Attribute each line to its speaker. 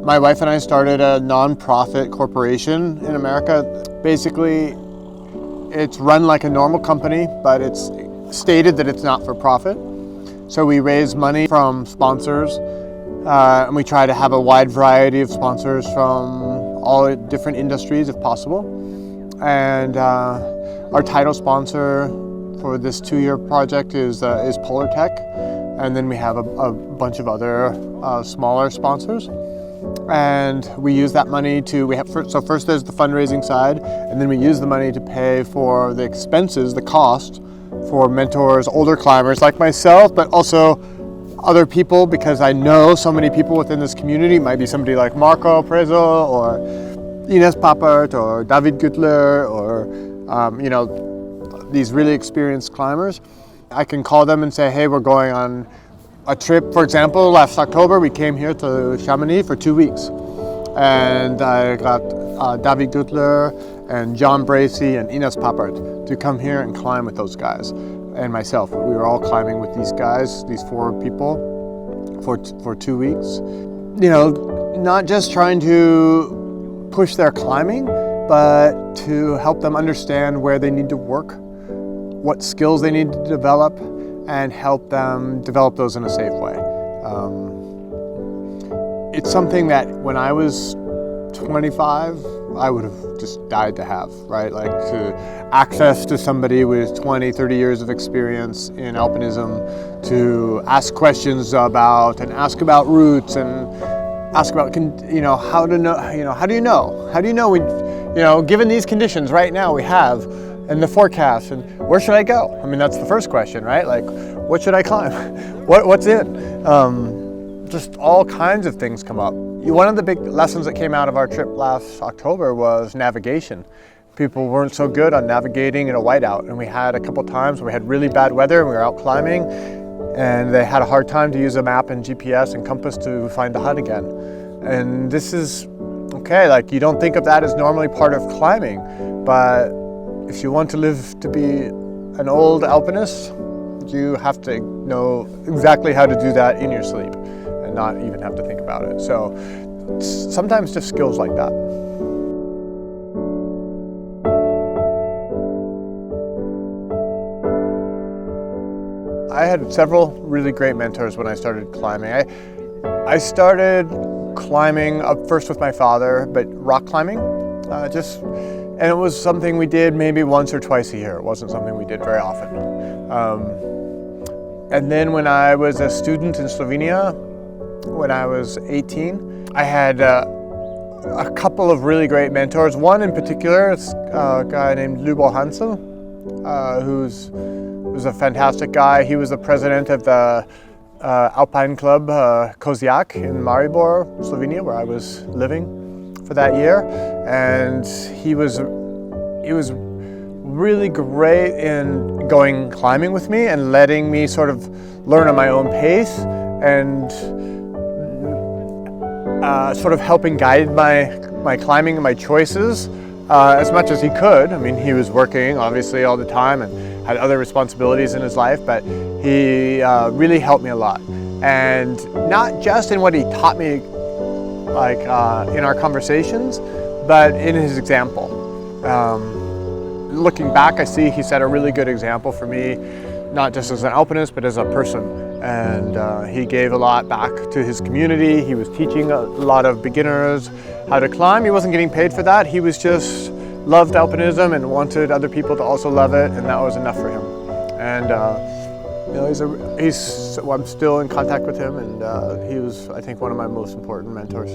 Speaker 1: My wife and I started a non-profit corporation in America. Basically, it's run like a normal company, but it's stated that it's not for profit. So we raise money from sponsors, and we try to have a wide variety of sponsors from all different industries if possible. And our title sponsor for this 2-year project is Polar Tech, and then we have a bunch of other smaller sponsors. And we use that money to, so first there's the fundraising side, and then we use the money to pay for the expenses, the cost for mentors, older climbers like myself, but also other people, because I know so many people within this community. It might be somebody like Marco Prezo or Ines Papert or David Güttler or these really experienced climbers. I can call them and say, hey, we're going on a trip. For example, last October we came here to Chamonix for 2 weeks, and I got David Güttler and John Bracey and Ines Papert to come here and climb with those guys and myself. We were all climbing with these guys, these 4 people, for 2 weeks. Not just trying to push their climbing, but to help them understand where they need to work, what skills they need to develop, and help them develop those in a safe way. It's something that when I was 25, I would have just died to have, right? Like to access to somebody with 20, 30 years of experience in alpinism, to ask questions about and ask about routes and ask about, how to know, how do you know, given these conditions right now we have and the forecast, and where should I go? I mean, that's the first question, right? Like, what should I climb? What's in? Just all kinds of things come up. One of the big lessons that came out of our trip last October was navigation. People weren't so good on navigating in a whiteout, and we had a couple times where we had really bad weather and we were out climbing, and they had a hard time to use a map and GPS and compass to find the hut again. And this is, okay, like you don't think of that as normally part of climbing, but if you want to live to be an old alpinist, you have to know exactly how to do that in your sleep and not even have to think about it. So sometimes just skills like that. I had several really great mentors when I started climbing. I started climbing up first with my father, but rock climbing, and it was something we did maybe once or twice a year. It wasn't something we did very often. And then when I was a student in Slovenia, when I was 18, I had a couple of really great mentors. One in particular is a guy named Ljubo Hansel, who's a fantastic guy. He was the president of the Alpine Club Kozjak in Maribor, Slovenia, where I was living for that year. And he was really great in going climbing with me and letting me sort of learn at my own pace, and sort of helping guide my climbing and my choices as much as he could. I mean, he was working obviously all the time and had other responsibilities in his life, but he really helped me a lot. And not just in what he taught me, like in our conversations, but in his example. Looking back, I see he set a really good example for me, not just as an alpinist, but as a person. And he gave a lot back to his community. He was teaching a lot of beginners how to climb. He wasn't getting paid for that. He was just loved alpinism and wanted other people to also love it, and that was enough for him. And I'm still in contact with him, and he was, I think, one of my most important mentors.